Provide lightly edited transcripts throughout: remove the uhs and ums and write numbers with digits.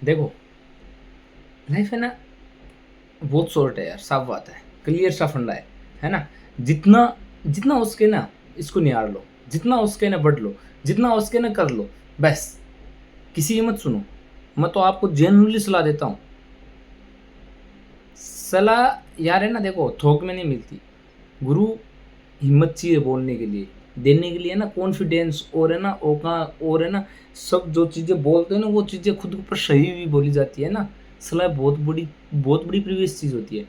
देखो, लाइफ है ना, बहुत शॉर्ट है यार, साफ बात है, क्लियर सा फंडा है ना? जितना जितना हो सके ना, इसको निहार लो, जितना हो सके ना बढ़ लो, जितना हो सके ना कर लो, बस। किसी की मत सुनो। मैं तो आपको जेन्युइनली सलाह देता हूँ। सलाह यार है ना, देखो थोक में नहीं मिलती। गुरु हिम्मत चाहिए बोलने के लिए, देने के लिए ना कॉन्फिडेंस, और है ना ओका, और है ना सब जो चीज़ें बोलते हैं ना वो चीज़ें खुद के ऊपर सही भी बोली जाती है ना। सलाह बहुत बड़ी प्रीवियस चीज़ होती है।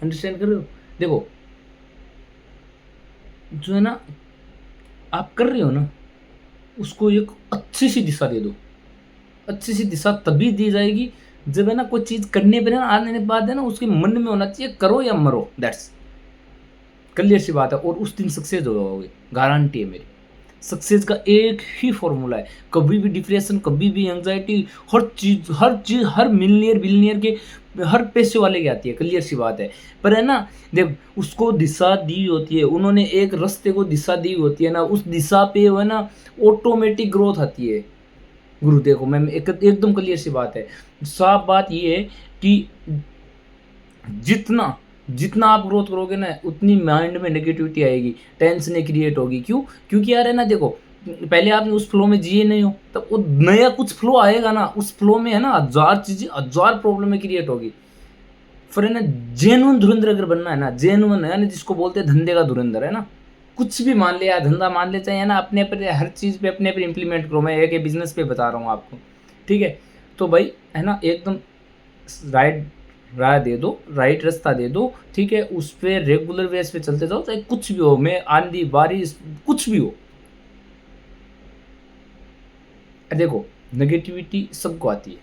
अंडरस्टैंड कर रहे हो? देखो, जो है ना आप कर रहे हो ना, उसको एक अच्छी सी दिशा दे दो। अच्छी सी दिशा तभी दी जाएगी जब है ना कोई चीज़ करने पर है ना, आने के बाद है ना उसके मन में होना चाहिए करो या मरो, दैट्स क्लियर सी बात है। और उस दिन सक्सेस हो जाओगे, गारंटी है मेरी। सक्सेस का एक ही फॉर्मूला है। कभी भी डिप्रेशन, कभी भी एंजाइटी, हर चीज़ हर मिलियनियर बिलियनियर के, हर पैसे वाले की आती है, क्लियर सी बात है। पर है ना, देख उसको दिशा दी होती है, उन्होंने एक रास्ते को दिशा दी होती है ना, उस दिशा पे वो है ना ऑटोमेटिक ग्रोथ आती है। गुरु देखो, मैं एकदम क्लियर सी बात है। साफ बात ये है कि जितना जितना आप ग्रोथ करोगे ना, उतनी माइंड में नेगेटिविटी आएगी, टेंशन क्रिएट होगी। क्यों? क्योंकि यार है ना, देखो पहले आपने उस फ्लो में जिए नहीं हो, तब वो नया कुछ फ्लो आएगा ना, उस फ्लो में है ना हजार चीजें, हजार प्रॉब्लम क्रिएट होगी। फिर है ना, जेनुअन धुरंधर अगर बनना है ना, जेनुअन है ना, जिसको बोलते हैं धंधे का धुरंधर, है ना, कुछ भी मान ले या धंधा मान ले, चाहे है ना अपने पर, हर चीज़ पे अपने पर इम्प्लीमेंट करो। मैं एक बिजनेस पे बता रहा हूँ आपको, ठीक है? तो भाई है ना, एकदम राइट राय दे दो, राइट रास्ता दे दो, ठीक है? उस पर रेगुलर बेस पे चलते जाओ, चाहे कुछ भी हो, मैं आंधी बारिश कुछ भी हो। देखो, नेगेटिविटी सबको आती है,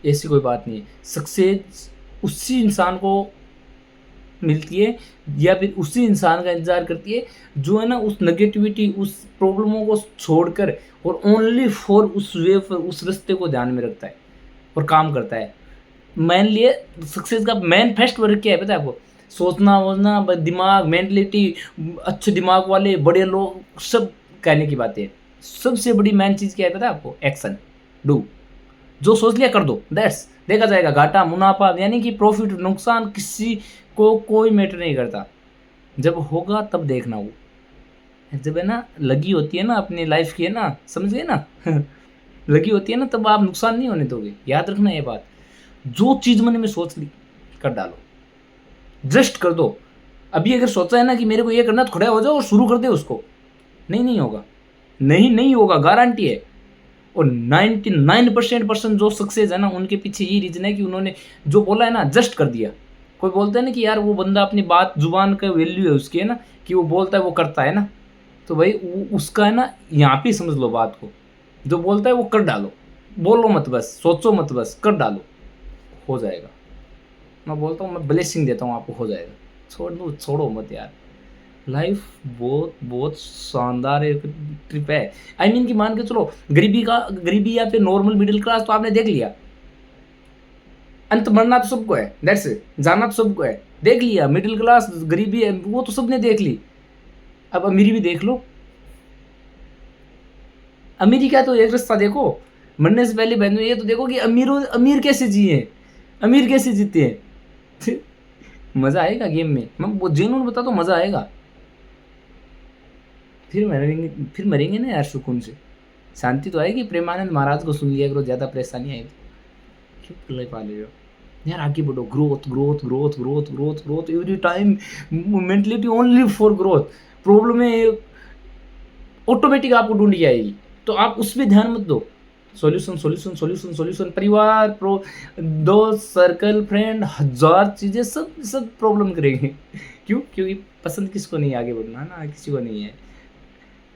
ऐसी कोई बात नहीं है। सक्सेस उसी इंसान को मिलती है, या फिर उसी इंसान का इंतजार करती है जो है ना उस नेगेटिविटी, उस प्रॉब्लमों को छोड़कर और ओनली फॉर उस वे पर, उस रास्ते को ध्यान में रखता है और काम करता है। मेन लिए सक्सेस का मेन फर्स्ट वर्क क्या है पता है आपको? सोचना वोचना, दिमाग, मेंटलिटी, अच्छे दिमाग वाले बड़े लोग सब कहने की बातें है। सबसे बड़ी मेन चीज़ क्या है पता है आपको? Action, do. जो सोच लिया कर दो, दैट्स। देखा जाएगा घाटा मुनाफा, यानी कि प्रॉफिट नुकसान किसी को कोई मैटर नहीं करता। जब होगा तब देखना। वो जब है ना लगी होती है ना अपनी लाइफ की, है ना, समझिए ना लगी होती है ना, तब आप नुकसान नहीं होने दोगे, याद रखना ये बात। जो चीज़ मन में सोच ली, कर डालो, जस्ट कर दो। अभी अगर सोचा है ना कि मेरे को ये करना, तो खड़ा हो जाओ और शुरू कर दे उसको। नहीं होगा, नहीं होगा, गारंटी है। और 99% जो सक्सेस है ना, उनके पीछे यही रीज़न है कि उन्होंने जो बोला है ना, जस्ट कर दिया। कोई बोलता है ना कि यार वो बंदा अपनी बात, जुबान का वैल्यू है उसकी, है ना, कि वो बोलता है वो करता है ना। तो भाई उसका है ना, यहाँ पे समझ लो बात को। जो बोलता है वो कर डालो, बोलो मत बस, सोचो मत बस, कर डालो, हो जाएगा। मैं बोलता हूँ, मैं ब्लेसिंग देता हूँ आपको, हो जाएगा। छोड़ो मत यार। लाइफ बहुत बहुत शानदार एक ट्रिप है। आई मीन कि मान के चलो, गरीबी या फिर नॉर्मल मिडिल क्लास तो आपने देख लिया। अंत मरना तो सबको है, दैट्स इट, जाना तो सबको है, देख लिया। मिडिल क्लास, गरीबी है, वो तो सबने देख ली। अब अमीरी भी देख लो। अमीरी का तो एक रास्ता देखो, मरने से पहले बहनों ये तो देखो कि अमीर कैसे जिए, अमीर कैसे जीते हैं। मजा आएगा गेम में, मैं वो जेन्युइन बता तो मजा आएगा। फिर मरेंगे ना यार सुकून से, शांति तो आएगी। प्रेमानंद महाराज को सुन लिया करो, ज़्यादा परेशानी आई तो क्यों पल्ले पा ले रहे हो यार? आगे बढ़ो, growth growth growth growth growth growth every time, mentality only for growth. Problem है ऑटोमेटिक आपको ढूंढी जाएगी, तो आप उस पर ध्यान मत दो। सॉल्यूशन सॉल्यूशन सॉल्यूशन सॉल्यूशन, परिवार, प्रो, दोस्त, सर्कल, फ्रेंड, हजार चीज़ें, सब सब प्रॉब्लम करेंगे। क्यों? क्योंकि पसंद किसको नहीं है आगे बढ़ना, है ना, किसी को नहीं है।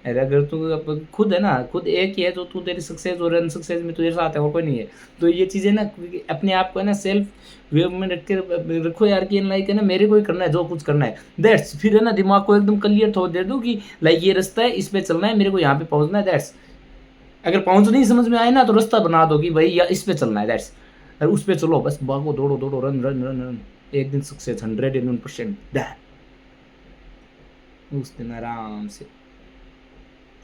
अरे अगर तू अब खुद है ना, खुद एक ही है जो तू, तेरी सक्सेस और अनसक्सेस में तुझे साथ है और कोई नहीं है। तो ये चीज़ें ना अपने आप को है ना सेल्फ वेव में रख के रखो यार, कि लाइक है ना मेरे को ही करना है जो कुछ करना है, दैट्स। फिर है ना दिमाग को एकदम क्लियर थॉट दे दो कि लाइक ये रास्ता है, इस पे चलना है, मेरे को यहाँ पे पहुँचना है, दैट्स। अगर पहुँच नहीं समझ में आए ना, तो रास्ता बना दो कि भाई या इस पे चलना है, दैट्स। और उस पे चलो, बस भागो, दौड़ो दौड़ो, रन रन रन रन। एक दिन सक्सेस 101%। उस दिन आराम से,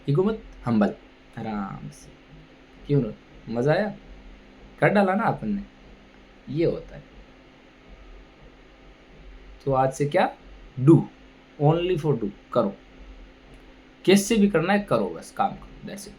ईगो मत, हम्बल, आराम से। क्यों ना? मज़ा आया? कर डाला ना अपन ने, ये होता है। तो आज से क्या, डू, ओनली फॉर डू, करो, कैसे भी करना है करो, बस काम करो, दैट्स इट।